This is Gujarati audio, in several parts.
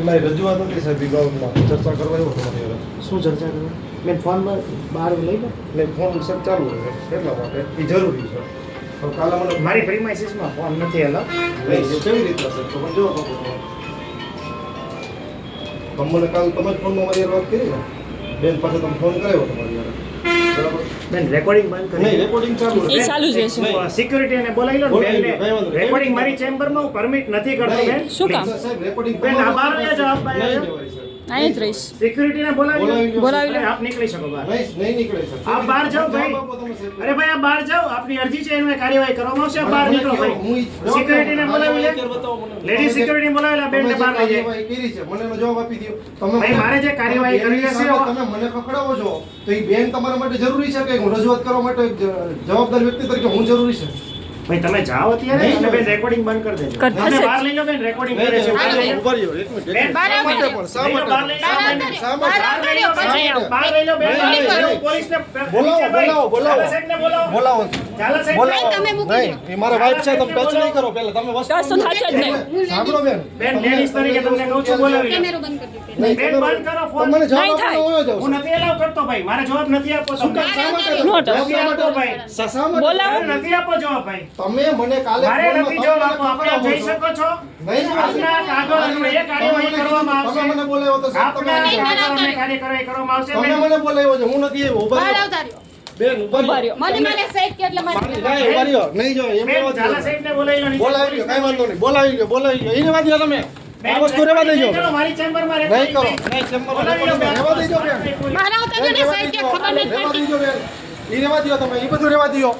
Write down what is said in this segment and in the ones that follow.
મારી રજૂઆત હતી સાહેબ વિભાગમાં ચર્ચા કરવા આવ્યો તમારી યાર. શું ચર્ચા કરવા મેં ફોનમાં બહાર લઈ લો એટલે ફોન સર ચાલુ છે એટલા માટે એ જરૂરી છે. તો કાલે મને મારી પ્રીમાઇસીસમાં ફોન નથી હેલો નહીં એ કેવી રીતના સર તમે જો તમને કાલ તમે જ ફોનમાં મારી યાર વાત કરી ને બેન પાસે તમે ફોન કરાવ્યો તમારી યાર બરાબર બેન રેકોર્ડિંગ બંધ કરી નહીં રેકોર્ડિંગ ચાલુ એ ચાલુ જ રહેશે. સિક્યુરિટી ને બોલાવી લો ને બોલાવી લો, બેનને. કઈ વાંધો નહીં. રેકોર્ડિંગ મારી ચેમ્બરમાં હું પરમિટ નથી કરતો બેન શું કામ? સાહેબ રેકોર્ડિંગ બેન આ બહાર વયા જાઓ, આપ બહાર નહીં જાઓ. જવાય સર અહીંયા જ રહીશ. સિક્યુરિટી ને બોલાવી બોલાવી લો લો. બોલાવી લો. અરે, આપ નીકળી શકો બહાર નહીં નીકળે સર આપ બહાર જાઓ ભાઈ. અરે ભાઈ આપ બહાર જાઓ, આપની અરજી છે એનું કાર્યવાહી કરવામાં આવશે. આપ બહાર નીકળો ભાઈ. સિક્યુરિટીને બોલાવી લે. લેડી સિક્યુરિટી બોલાવેલા બેન ને બહાર લઈ જાય. કરી છે મને એનો જવાબ આપી દો તમે ભાઈ મારે જે કાર્યવાહી કરવી હશે તમે મને ખખડાવો છો તો એ બેન તમારા માટે જરૂરી છે કે હું રજૂઆત કરવા માટે એક જવાબદાર વ્યક્તિ તરીકે હું જરૂરી છે ભાઈ તમે જાઓ અત્યારે નહીં અને બેન જવાય. રેકોર્ડિંગ બંધ કરી દેજો. કરતા તમે છે. બહાર લઈ લો બેન રેકોર્ડિંગ કરે છે. બહાર લઈ લો. ઉભા રહ્યો, એક મિનિટ, એક બેન, મિનિટ. બહાર શા માટે આવો. પણ? શા લઈ લો, માટે બહાર લઈ લો. શા માટે? શા માટે? બહાર લઈ લો બેન. નહીં, નહીં, હું નહીં. પોલીસને બોલાવો, બોલાવો, બોલાવો. ઝાલા સાહેબને બોલાવો. બોલાવો ઝાલા સાહેબ બોલાવો તમે મૂકી નહીં એ મારા વાઇફ છે તમે ટચ નહીં કરો પહેલા તમે વસ્તુ ટચ તો થશે જ નહીં. સાંભળો બેન બેન લેડીઝ તરીકે તમને કહું છું બોલાવી લો. કેમેરો બંધ કરી દો નહીં, બેન, બંધ કરો ફોન. તમને જવાબ નહીં થાય. આપવાનો હોય જાવ હું નથી એલાવ કરતો ભાઈ, મારે જવાબ નથી આપવો તમને. શા માટે નો જવાબ ટચ. નથી આપતો ભાઈ. શા માટે? બોલાવો. મારે નથી આપવો જવાબ ભાઈ. તમે મને કાલે મારે ફોનમાં નથી તમે જવાબ મને આપવો. આપણે ખખડાવો જઈ છો. શકો છો. નહીં જવાય. આપના કાગળ અન્વયે એ કાર્યવાહી કરવામાં આવશે. તમે મને બોલાવ્યો તો સાહેબ તમે આપના નહીં કાગળ કરો. અન્વયે કાર્યવાહી કરવામાં આવશે. તમે બેન, મને બોલાવ્યો છે હું નથી આવ્યો ઉભા બહાર રહ્યો. આવતા રહ્યો બેન ઉભા ઉભા રહ્યો. રહ્યો. મને સાઈડ કે એટલે મારી નહીં ઉભા રહ્યો. નહીં જો એમ બેન, રહેવા ઝાલા દ્યો. સાહેબને બોલાવી લો. નીચે બોલાવી લ્યો કઈ વાંધો નહીં બોલાવી લ્યો એને વાત દ્યો તમે બેન, આ વસ્તુ રહેવા દેજો ચલો, મારી ચેમ્બરમાં નહીં કરો રેકોર્ડિંગ નહીં ચેમ્બરમાં બોલાવી લો બેન. રહેવા દેજો બેન બહાર આવતા રહ્યો ને સાઈડ કે ખબર નથી રહેવા પડતી દેજો બેન ઈ રહેવા દ્યો તમે ઈ બધું રહેવા દ્યો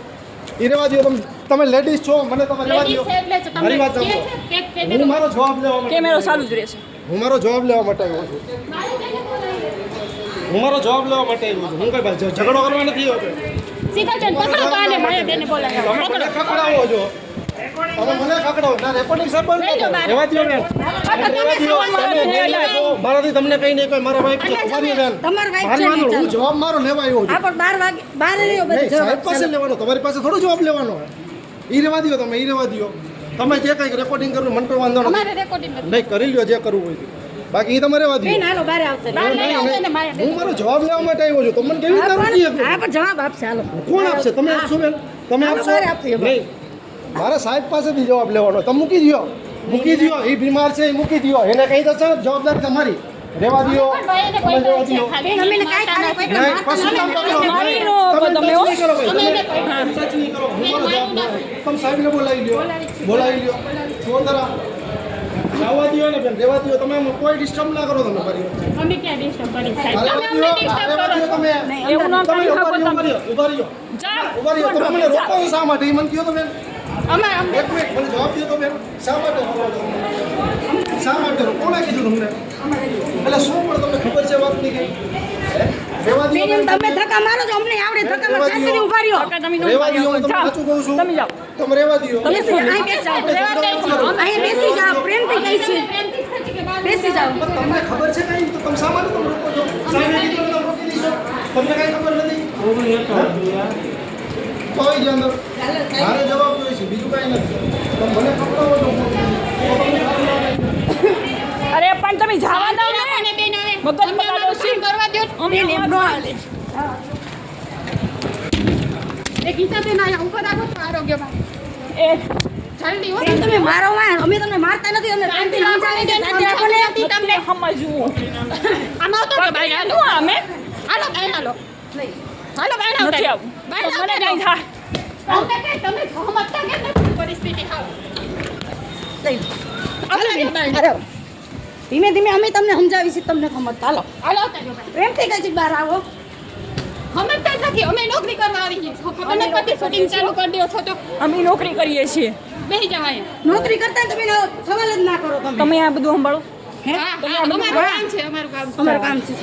ઈ રહેવા દ્યો તમે લેડીઝ છો મને તમે રહેવા દ્યો લેડીઝ છે એટલે જ તમને મારી વાત કે સાંભળો. છે કે હું મારો જવાબ લેવા માટે કેમેરો ચાલુ જ રહેશે. હું મારો જવાબ લેવા માટે આવ્યો છું હું મારો જવાબ લેવા માટે આવ્યો છું હું કઈ ભાઈ ઝઘડો કરવા નથી આવ્યો સીધા જણ પકડો તો આને મારે બેને બોલાવો તમે મને ખખડાવો છો તમે મને ખખડાવો ના રેકોર્ડિંગ સાહેબ બંધ કરો રહેવા દ્યો બેન રહેવા દ્યો તમે નહીં છો. મારાથી તમને કઈ નહીં કોઈ મારા વાઈફ છે ઉભા રહ્યો બેન તમાર વાઈફ છે મારી નહીં વાત હું જવાબ મારો લેવા આવ્યો છું હા પણ 12 વાગે 12 રહ્યો નહીં, બધું સાહેબ પાસે લેવાનો તમારી પાસે થોડો જવાબ લેવાનો ઈ રહેવા દ્યો તમે ઈ રહેવા દ્યો તમે જે કંઈક રેકોર્ડિંગ કરવું મને કોઈ વાંધો નથી અમારે રેકોર્ડિંગ નથી નહીં કરી લ્યો જે કરવું હોય તે. બાકી ઈ તમે રહેવા દ્યો બેન હાલો બહાર આવતા બહાર લઈ આવતા ને મારે હું મારો જવાબ લેવા માટે આવ્યો છું તમને કેવી રીતે નથી હા આપ્યો? પણ જવાબ આપશે હાલો કોણ આપશે તમે આપશો બેન તમે હાલો, આપશો મારે આપશે એ નહીં મારે સાહેબ પાસેથી જવાબ લેવાનો તમે મૂકી દ્યો એ બીમાર છે એ મૂકી દ્યો એને કહી દો સાહેબ જવાબદારી તમારી રહેવા દ્યો પણ ભાઈને તમે કોઈ રહેવા છે દ્યો ખાલી અમે કાઈ ખાલી કોઈ નહીં કશું કામ કરો મારી નો તમે તમે touch નહીં કરો ભાઈ. અમે એને તમે touch નહીં કરો હું મારો જવાબ લેવા. તમે સાહેબને બોલાવી લ્યો ફોન કરા રહેવા દ્યો ને બેન રહેવા દ્યો તમે કોઈ ડિસ્ટર્બ ના કરો તમે મારી અમે ક્યાં ડિસ્ટર્બ કરી સાહેબ રહેવા તમે દ્યો અમને ડિસ્ટર્બ રહેવા કરો દ્યો તમે એવું ના તમે કરી ઉભા શકો રહ્યો, તમે. ઉભા રહ્યો જાઓ. ઉભા રહ્યો તમે મને રોકો છો શા માટે ઈ મને કહો તો બેન અમે અમને એક મિનિટ મને જવાબ દો તો બેન શા માટે રોકો છો? શા માટે રોકો? કોણે કીધું તમને એટલે શું પણ તમને ખબર છે વાતની કઈ રહેવા દ્યો બેન બેન. તમે ધક્કા મારો છો અમને આવડે ધક્કા મારો શાંતિથી ઊભા રહ્યો કાકા તમે નો રહેવા દ્યો હું તમને જાઓ. સાચું કહું છું તમે જાઓ. તમે રહેવા દ્યો તમે શું? અહીં બેસી જાઓ રહેવા દે અહીં બેસી જાઓ પ્રેમથી કહી છે બેસી જાઓ પણ તમને ખબર છે કઈ તો તમે શા માટે તમે રોકો છો સાહેબે કીધું તમે રોકી દીધો તમને કઈ ખબર નથી તો આવી જાઓ અંદર મારે જવાબ જોઈએ છે બીજું કઈ નથી તમે મને ખબર છો અરે પણ તમે જવા દો ને. અને બેન આવે મગજ તમે બગાડો અમારું છે. કામ કરવા દો અમે બેન એમ અમારું નો હાલે એ ગીતાબેન આયા ઉપર આવો તો આરોગ્યમાં એ જલ્દી હો તમે મારો માં અમે તમને મારતા નથી અમે પ્રેમથી સમજાવી દે સાથે આપો ને તમને સમજવું. આમ આવતો કે ભાઈ હાલો શું અમે હાલો બેન હાલો હાલો બેન નથી આવતા આવું. બેન તો મને કઈ થાય. આવતા કે તમે સમજતા કે નથી પરિસ્થિતિ હાલો હાલો બેન હાલો ધીમે ધીમે અમે તમને સમજાવીશું તમને સમજતા હાલો હાલો પ્રેમથી કઈ છે બહાર આવો સમજતા જ નથી અમે નોકરી કરવા આવી છીએ ખબર નથી પડતી શૂટિંગ ચાલુ કરી દો છો તો અમે નોકરી કરીએ છીએ. બેસી જાવ નોકરી કરતા તમે સવાલ જ ના કરો તમે તમે આ બધું સંભાળો. હા અમારું કામ છે અમારું કામ છે